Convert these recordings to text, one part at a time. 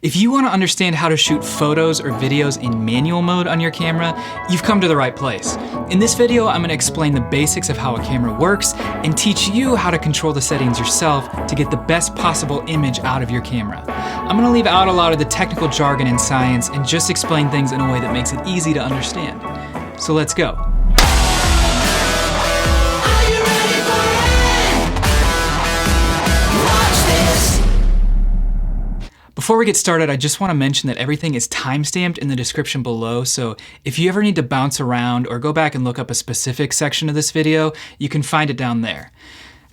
If you want to understand how to shoot photos or videos in manual mode on your camera, you've come to the right place. In this video, I'm going to explain the basics of how a camera works and teach you how to control the settings yourself to get the best possible image out of your camera. I'm going to leave out a lot of the technical jargon and science and just explain things in a way that makes it easy to understand. So let's go. Before we get started, I just want to mention that everything is timestamped in the description below, so if you ever need to bounce around or go back and look up a specific section of this video, you can find it down there.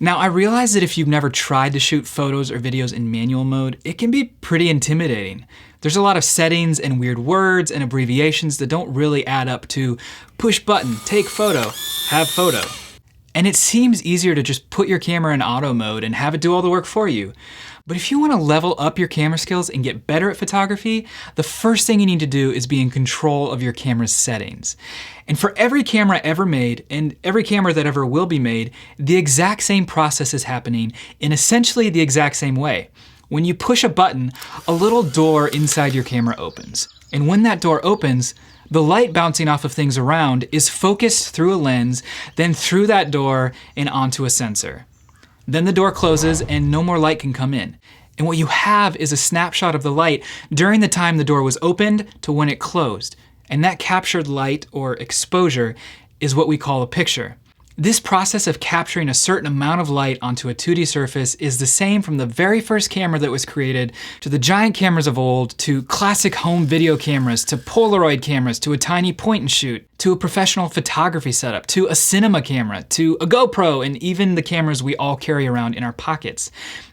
Now, I realize that if you've never tried to shoot photos or videos in manual mode, it can be pretty intimidating. There's a lot of settings and weird words and abbreviations that don't really add up to push button, take photo, have photo. And it seems easier to just put your camera in auto mode and have it do all the work for you. But if you want to level up your camera skills and get better at photography, the first thing you need to do is be in control of your camera's settings. And for every camera ever made, and every camera that ever will be made, the exact same process is happening in essentially the exact same way. When you push a button, a little door inside your camera opens. And when that door opens, the light bouncing off of things around is focused through a lens, then through that door and onto a sensor. Then the door closes and no more light can come in. And what you have is a snapshot of the light during the time the door was opened to when it closed. And that captured light, or exposure, is what we call a picture. This process of capturing a certain amount of light onto a 2D surface is the same from the very first camera that was created, to the giant cameras of old, to classic home video cameras, to Polaroid cameras, to a tiny point and shoot, to a professional photography setup, to a cinema camera, to a GoPro, and even the cameras we all carry around in our pockets.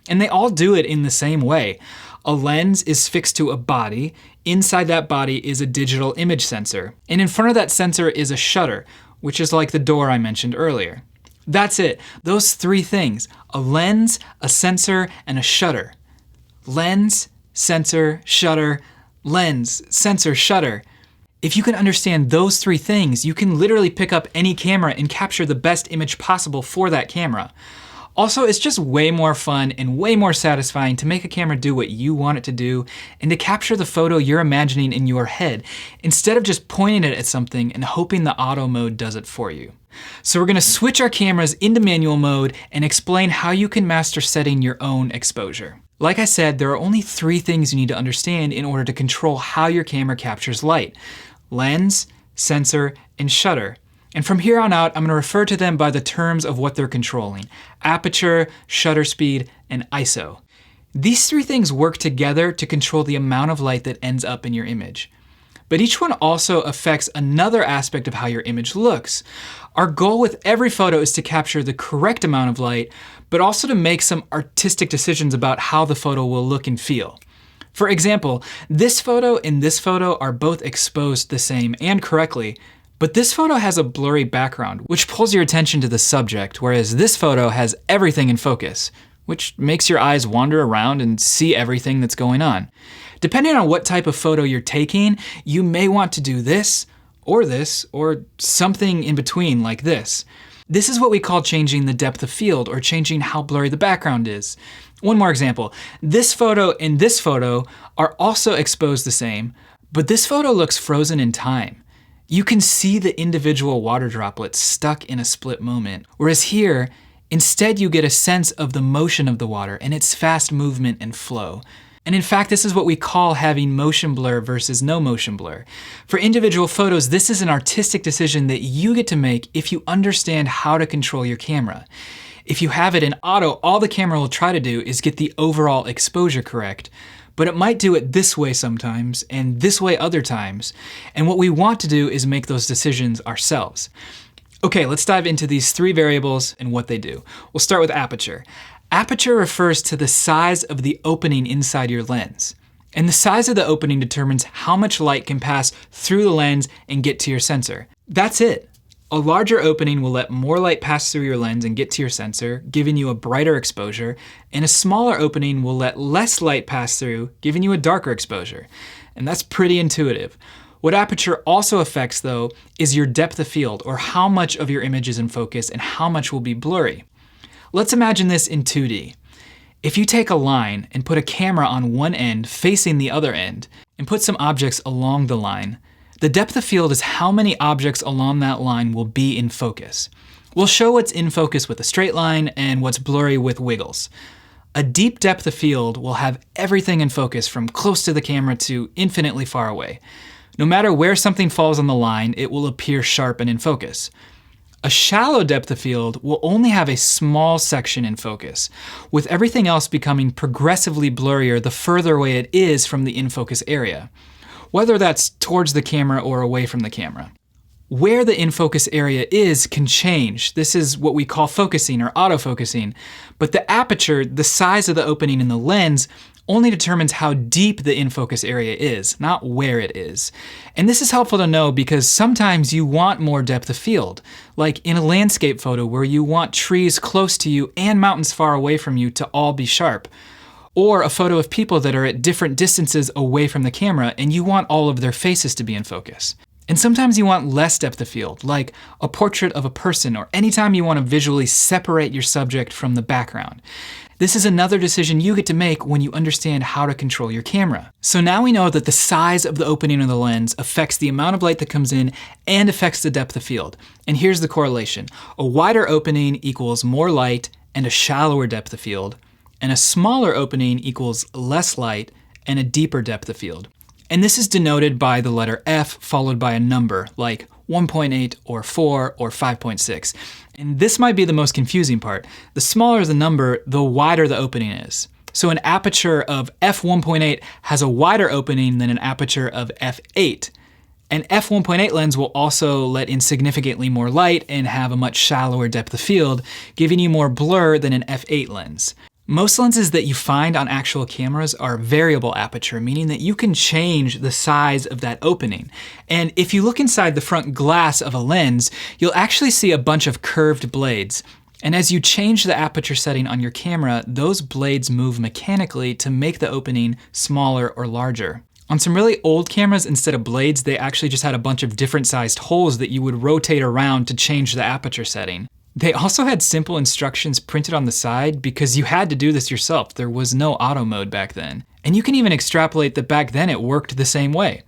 And they all do it in the same way. A lens is fixed to a body. Inside that body is a digital image sensor. And in front of that sensor is a shutter, which is like the door I mentioned earlier. That's it. Those three things: a lens, a sensor, and a shutter. Lens, sensor, shutter, lens, sensor, shutter. If you can understand those three things, you can literally pick up any camera and capture the best image possible for that camera. Also, it's just way more fun and way more satisfying to make a camera do what you want it to do and to capture the photo you're imagining in your head, instead of just pointing it at something and hoping the auto mode does it for you. So we're gonna switch our cameras into manual mode and explain how you can master setting your own exposure. Like I said, there are only three things you need to understand in order to control how your camera captures light: lens, sensor, and shutter. And from here on out, I'm going to refer to them by the terms of what they're controlling: aperture, shutter speed, and ISO. These three things work together to control the amount of light that ends up in your image. But each one also affects another aspect of how your image looks. Our goal with every photo is to capture the correct amount of light, but also to make some artistic decisions about how the photo will look and feel. For example, this photo and this photo are both exposed the same and correctly, but this photo has a blurry background, which pulls your attention to the subject, whereas this photo has everything in focus, which makes your eyes wander around and see everything that's going on. Depending on what type of photo you're taking, you may want to do this, or something in between like this. This is what we call changing the depth of field, or changing how blurry the background is. One more example. This photo and this photo are also exposed the same, but this photo looks frozen in time. You can see the individual water droplets stuck in a split moment, whereas here, instead you get a sense of the motion of the water and its fast movement and flow. And in fact, this is what we call having motion blur versus no motion blur. For individual photos, this is an artistic decision that you get to make if you understand how to control your camera. If you have it in auto, all the camera will try to do is get the overall exposure correct. But it might do it this way sometimes, and this way other times. And what we want to do is make those decisions ourselves. Okay, let's dive into these three variables and what they do. We'll start with aperture. Aperture refers to the size of the opening inside your lens. And the size of the opening determines how much light can pass through the lens and get to your sensor. That's it. A larger opening will let more light pass through your lens and get to your sensor, giving you a brighter exposure, and a smaller opening will let less light pass through, giving you a darker exposure. And that's pretty intuitive. What aperture also affects, though, is your depth of field, or how much of your image is in focus and how much will be blurry. Let's imagine this in 2D. If you take a line and put a camera on one end facing the other end, and put some objects along the line, the depth of field is how many objects along that line will be in focus. We'll show what's in focus with a straight line and what's blurry with wiggles. A deep depth of field will have everything in focus from close to the camera to infinitely far away. No matter where something falls on the line, it will appear sharp and in focus. A shallow depth of field will only have a small section in focus, with everything else becoming progressively blurrier the further away it is from the in-focus area, whether that's towards the camera or away from the camera. Where the in-focus area is can change. This is what we call focusing or autofocusing, but the aperture, the size of the opening in the lens, only determines how deep the in-focus area is, not where it is. And this is helpful to know because sometimes you want more depth of field, like in a landscape photo where you want trees close to you and mountains far away from you to all be sharp. Or a photo of people that are at different distances away from the camera and you want all of their faces to be in focus. And sometimes you want less depth of field, like a portrait of a person or anytime you want to visually separate your subject from the background. This is another decision you get to make when you understand how to control your camera. So now we know that the size of the opening of the lens affects the amount of light that comes in and affects the depth of field. And here's the correlation. A wider opening equals more light and a shallower depth of field, and a smaller opening equals less light and a deeper depth of field. And this is denoted by the letter F followed by a number, like 1.8 or 4 or 5.6. And this might be the most confusing part. The smaller the number, the wider the opening is. So an aperture of f1.8 has a wider opening than an aperture of f8. An f1.8 lens will also let in significantly more light and have a much shallower depth of field, giving you more blur than an f8 lens. Most lenses that you find on actual cameras are variable aperture, meaning that you can change the size of that opening. And if you look inside the front glass of a lens, you'll actually see a bunch of curved blades. And as you change the aperture setting on your camera, those blades move mechanically to make the opening smaller or larger. On some really old cameras, instead of blades, they actually just had a bunch of different sized holes that you would rotate around to change the aperture setting. They also had simple instructions printed on the side because you had to do this yourself. There was no auto mode back then. And you can even extrapolate that back then it worked the same way.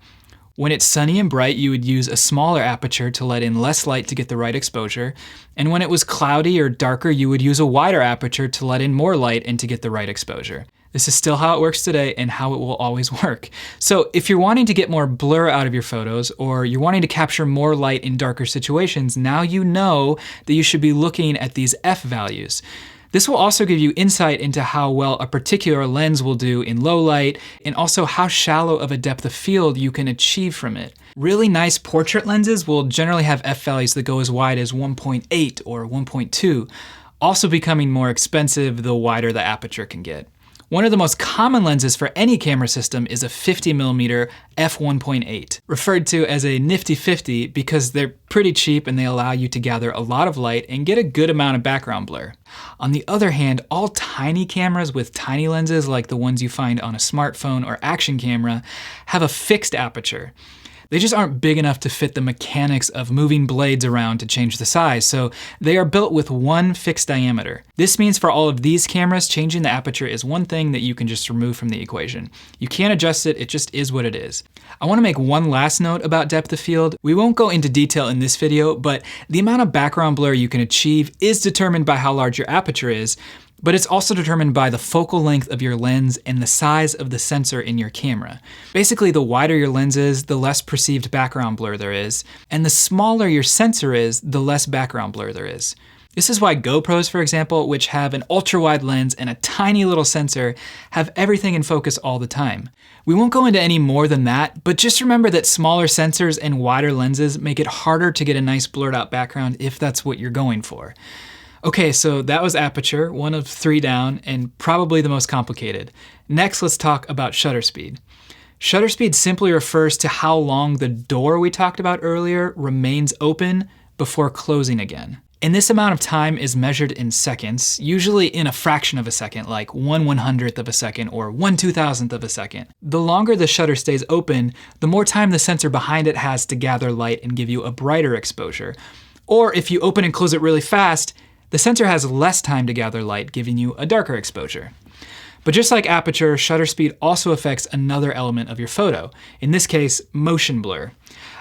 When it's sunny and bright, you would use a smaller aperture to let in less light to get the right exposure. And when it was cloudy or darker, you would use a wider aperture to let in more light and to get the right exposure. This is still how it works today and how it will always work. So if you're wanting to get more blur out of your photos or you're wanting to capture more light in darker situations, now you know that you should be looking at these F values. This will also give you insight into how well a particular lens will do in low light and also how shallow of a depth of field you can achieve from it. Really nice portrait lenses will generally have F values that go as wide as 1.8 or 1.2, also becoming more expensive the wider the aperture can get. One of the most common lenses for any camera system is a 50mm f1.8, referred to as a nifty 50 because they're pretty cheap and they allow you to gather a lot of light and get a good amount of background blur. On the other hand, all tiny cameras with tiny lenses like the ones you find on a smartphone or action camera have a fixed aperture. They just aren't big enough to fit the mechanics of moving blades around to change the size, so they are built with one fixed diameter. This means for all of these cameras, changing the aperture is one thing that you can just remove from the equation. You can't adjust it, it just is what it is. I want to make one last note about depth of field. We won't go into detail in this video, but the amount of background blur you can achieve is determined by how large your aperture is, but it's also determined by the focal length of your lens and the size of the sensor in your camera. Basically, the wider your lens is, the less perceived background blur there is, and the smaller your sensor is, the less background blur there is. This is why GoPros, for example, which have an ultra-wide lens and a tiny little sensor, have everything in focus all the time. We won't go into any more than that, but just remember that smaller sensors and wider lenses make it harder to get a nice blurred out background if that's what you're going for. Okay, so that was aperture, one of 3 down, and probably the most complicated. Next, let's talk about shutter speed. Shutter speed simply refers to how long the door we talked about earlier remains open before closing again. And this amount of time is measured in seconds, usually in a fraction of a second, like 1/100th of a second or 1/2000th of a second. The longer the shutter stays open, the more time the sensor behind it has to gather light and give you a brighter exposure. Or if you open and close it really fast, the sensor has less time to gather light, giving you a darker exposure. But just like aperture, shutter speed also affects another element of your photo, in this case, motion blur.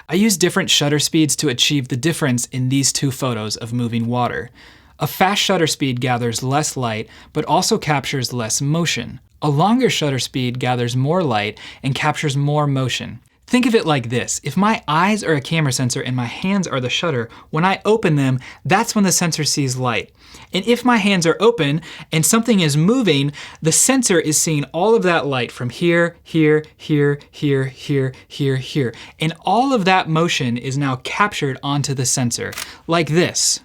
I use different shutter speeds to achieve the difference in these two photos of moving water. A fast shutter speed gathers less light, but also captures less motion. A longer shutter speed gathers more light and captures more motion. Think of it like this. If my eyes are a camera sensor and my hands are the shutter, when I open them, that's when the sensor sees light. And if my hands are open and something is moving, the sensor is seeing all of that light from here, here, here, here, here, here, here. And all of that motion is now captured onto the sensor, like this.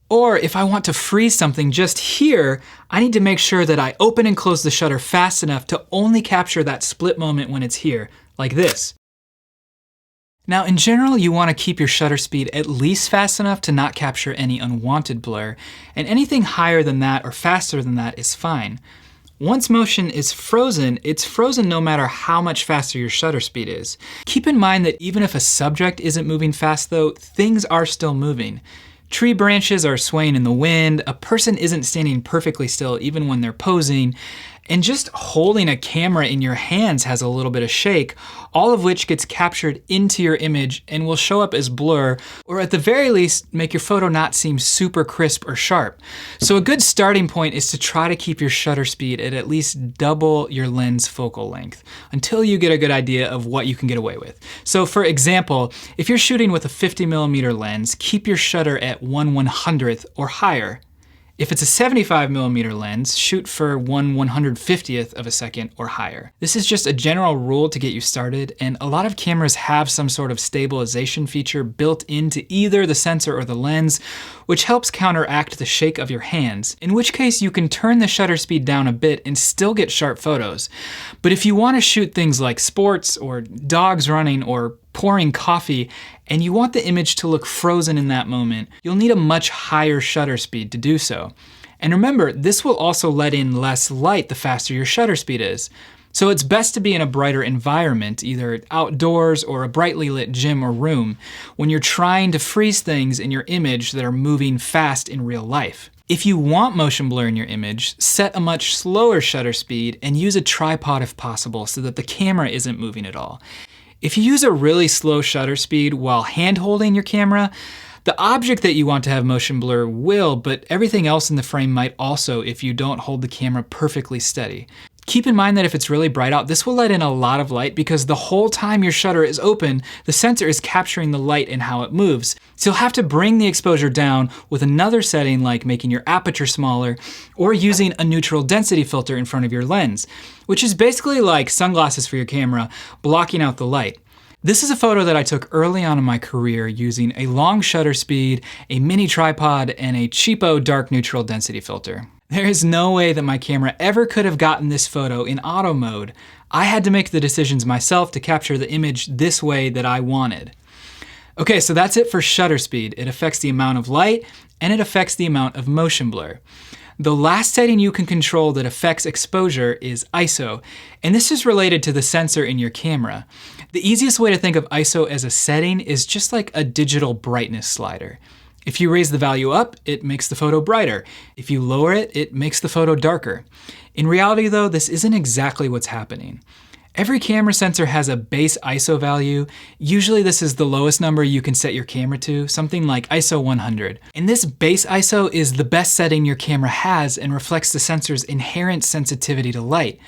Or if I want to freeze something just here, I need to make sure that I open and close the shutter fast enough to only capture that split moment when it's here, like this. Now, in general, you want to keep your shutter speed at least fast enough to not capture any unwanted blur, and anything higher than that or faster than that is fine. Once motion is frozen, it's frozen no matter how much faster your shutter speed is. Keep in mind that even if a subject isn't moving fast though, things are still moving. Tree branches are swaying in the wind, a person isn't standing perfectly still even when they're posing, and just holding a camera in your hands has a little bit of shake, all of which gets captured into your image and will show up as blur, or at the very least, make your photo not seem super crisp or sharp. So a good starting point is to try to keep your shutter speed at least double your lens focal length, until you get a good idea of what you can get away with. So for example, if you're shooting with a 50mm lens, keep your shutter at 1/100th or higher. If it's a 75mm lens, shoot for 1/150th of a second or higher. This is just a general rule to get you started, and a lot of cameras have some sort of stabilization feature built into either the sensor or the lens, which helps counteract the shake of your hands, in which case you can turn the shutter speed down a bit and still get sharp photos. But if you want to shoot things like sports or dogs running or pouring coffee, and you want the image to look frozen in that moment, you'll need a much higher shutter speed to do so. And remember, this will also let in less light the faster your shutter speed is. So it's best to be in a brighter environment, either outdoors or a brightly lit gym or room, when you're trying to freeze things in your image that are moving fast in real life. If you want motion blur in your image, set a much slower shutter speed and use a tripod if possible so that the camera isn't moving at all. If you use a really slow shutter speed while hand-holding your camera, the object that you want to have motion blur will, but everything else in the frame might also if you don't hold the camera perfectly steady. Keep in mind that if it's really bright out, this will let in a lot of light because the whole time your shutter is open, the sensor is capturing the light and how it moves. So you'll have to bring the exposure down with another setting like making your aperture smaller or using a neutral density filter in front of your lens, which is basically like sunglasses for your camera, blocking out the light. This is a photo that I took early on in my career using a long shutter speed, a mini tripod, and a cheapo dark neutral density filter. There is no way that my camera ever could have gotten this photo in auto mode. I had to make the decisions myself to capture the image this way that I wanted. Okay, so that's it for shutter speed. It affects the amount of light and it affects the amount of motion blur. The last setting you can control that affects exposure is ISO, and this is related to the sensor in your camera. The easiest way to think of ISO as a setting is just like a digital brightness slider. If you raise the value up, it makes the photo brighter. If you lower it, it makes the photo darker. In reality though, this isn't exactly what's happening. Every camera sensor has a base ISO value. Usually this is the lowest number you can set your camera to, something like ISO 100. And this base ISO is the best setting your camera has and reflects the sensor's inherent sensitivity to light.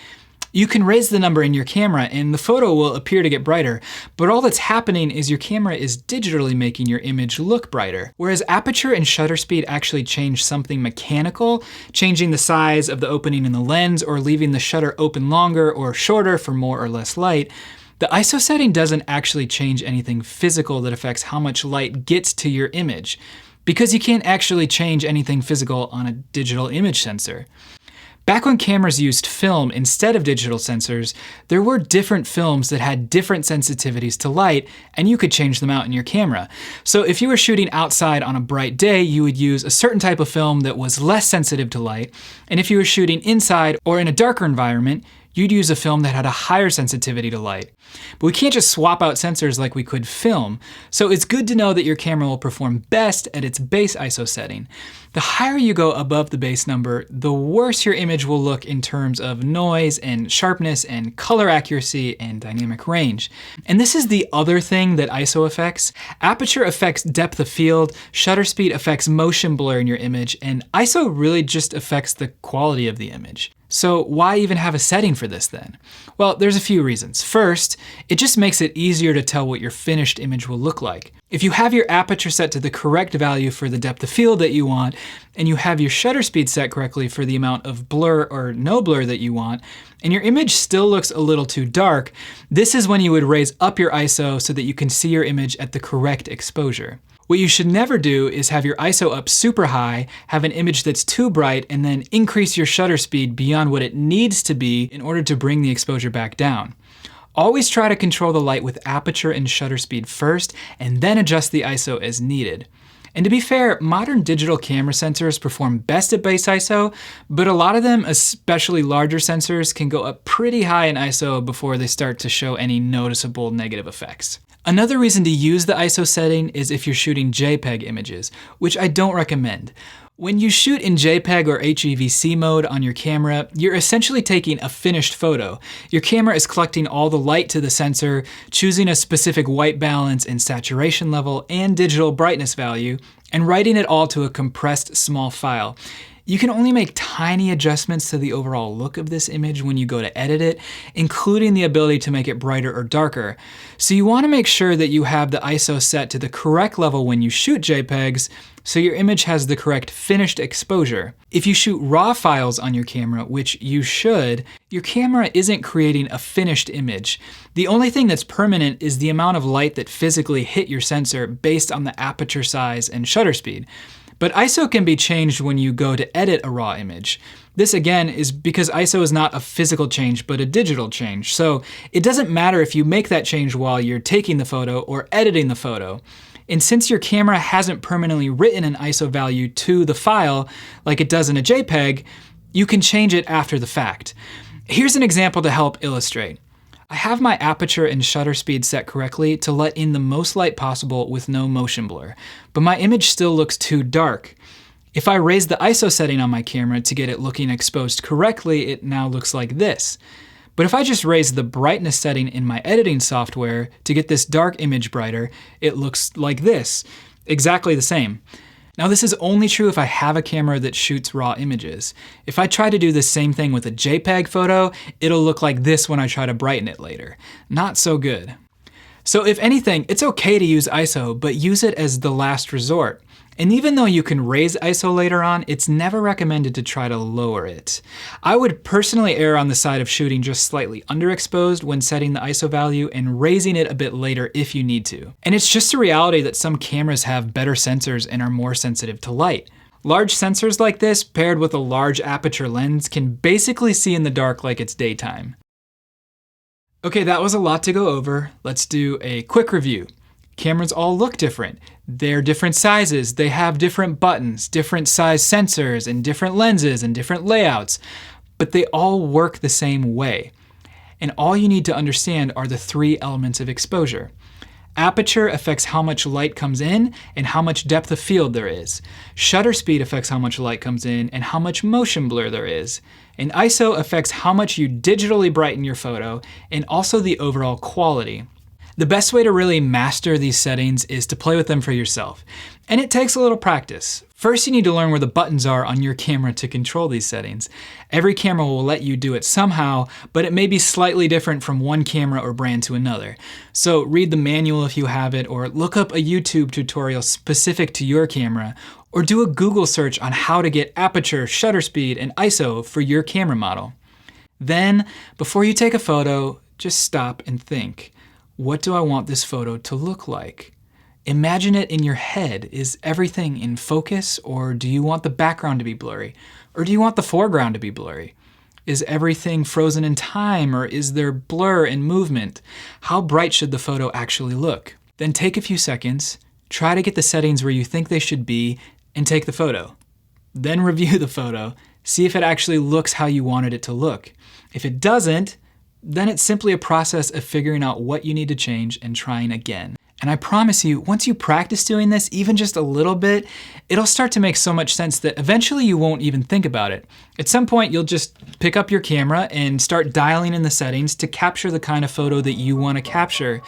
You can raise the number in your camera and the photo will appear to get brighter, but all that's happening is your camera is digitally making your image look brighter. Whereas aperture and shutter speed actually change something mechanical, changing the size of the opening in the lens or leaving the shutter open longer or shorter for more or less light, the ISO setting doesn't actually change anything physical that affects how much light gets to your image, because you can't actually change anything physical on a digital image sensor. Back when cameras used film instead of digital sensors, there were different films that had different sensitivities to light, and you could change them out in your camera. So if you were shooting outside on a bright day, you would use a certain type of film that was less sensitive to light, and if you were shooting inside or in a darker environment, you'd use a film that had a higher sensitivity to light. But we can't just swap out sensors like we could film, so it's good to know that your camera will perform best at its base ISO setting. The higher you go above the base number, the worse your image will look in terms of noise and sharpness and color accuracy and dynamic range. And this is the other thing that ISO affects. Aperture affects depth of field, shutter speed affects motion blur in your image, and ISO really just affects the quality of the image. So why even have a setting for this then? Well, there's a few reasons. First, it just makes it easier to tell what your finished image will look like. If you have your aperture set to the correct value for the depth of field that you want, and you have your shutter speed set correctly for the amount of blur or no blur that you want, and your image still looks a little too dark, this is when you would raise up your ISO so that you can see your image at the correct exposure. What you should never do is have your ISO up super high, have an image that's too bright, and then increase your shutter speed beyond what it needs to be in order to bring the exposure back down. Always try to control the light with aperture and shutter speed first, and then adjust the ISO as needed. And to be fair, modern digital camera sensors perform best at base ISO, but a lot of them, especially larger sensors, can go up pretty high in ISO before they start to show any noticeable negative effects. Another reason to use the ISO setting is if you're shooting JPEG images, which I don't recommend. When you shoot in JPEG or HEVC mode on your camera, you're essentially taking a finished photo. Your camera is collecting all the light to the sensor, choosing a specific white balance and saturation level and digital brightness value, and writing it all to a compressed small file. You can only make tiny adjustments to the overall look of this image when you go to edit it, including the ability to make it brighter or darker. So you want to make sure that you have the ISO set to the correct level when you shoot JPEGs, so your image has the correct finished exposure. If you shoot RAW files on your camera, which you should, your camera isn't creating a finished image. The only thing that's permanent is the amount of light that physically hit your sensor based on the aperture size and shutter speed. But ISO can be changed when you go to edit a RAW image. This again is because ISO is not a physical change, but a digital change. So it doesn't matter if you make that change while you're taking the photo or editing the photo. And since your camera hasn't permanently written an ISO value to the file like it does in a JPEG, you can change it after the fact. Here's an example to help illustrate. I have my aperture and shutter speed set correctly to let in the most light possible with no motion blur, but my image still looks too dark. If I raise the ISO setting on my camera to get it looking exposed correctly, it now looks like this. But if I just raise the brightness setting in my editing software to get this dark image brighter, it looks like this, exactly the same. Now this is only true if I have a camera that shoots RAW images. If I try to do the same thing with a JPEG photo, it'll look like this when I try to brighten it later. Not so good. So if anything, it's okay to use ISO, but use it as the last resort. And even though you can raise ISO later on, it's never recommended to try to lower it. I would personally err on the side of shooting just slightly underexposed when setting the ISO value and raising it a bit later if you need to. And it's just a reality that some cameras have better sensors and are more sensitive to light. Large sensors like this, paired with a large aperture lens, can basically see in the dark like it's daytime. Okay, that was a lot to go over. Let's do a quick review. Cameras all look different. They're different sizes, they have different buttons, different size sensors, and different lenses and different layouts, but they all work the same way. And all you need to understand are the three elements of exposure. Aperture affects how much light comes in and how much depth of field there is. Shutter speed affects how much light comes in and how much motion blur there is. And ISO affects how much you digitally brighten your photo and also the overall quality. The best way to really master these settings is to play with them for yourself. And it takes a little practice. First, you need to learn where the buttons are on your camera to control these settings. Every camera will let you do it somehow, but it may be slightly different from one camera or brand to another. So read the manual if you have it, or look up a YouTube tutorial specific to your camera, or do a Google search on how to get aperture, shutter speed, and ISO for your camera model. Then, before you take a photo, just stop and think. What do I want this photo to look like? Imagine it in your head. Is everything in focus, or do you want the background to be blurry? Or do you want the foreground to be blurry? Is everything frozen in time, or is there blur and movement? How bright should the photo actually look? Then take a few seconds, try to get the settings where you think they should be, and take the photo. Then review the photo, see if it actually looks how you wanted it to look. If it doesn't, then it's simply a process of figuring out what you need to change and trying again. And I promise you, once you practice doing this, even just a little bit, it'll start to make so much sense that eventually you won't even think about it. At some point, you'll just pick up your camera and start dialing in the settings to capture the kind of photo that you want to capture.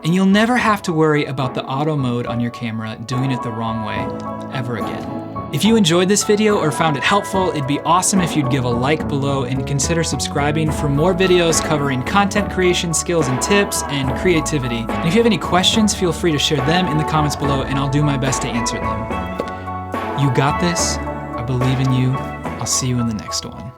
And you'll never have to worry about the auto mode on your camera doing it the wrong way ever again. If you enjoyed this video or found it helpful, it'd be awesome if you'd give a like below and consider subscribing for more videos covering content creation skills and tips and creativity. And if you have any questions, feel free to share them in the comments below and I'll do my best to answer them. You got this. I believe in you. I'll see you in the next one.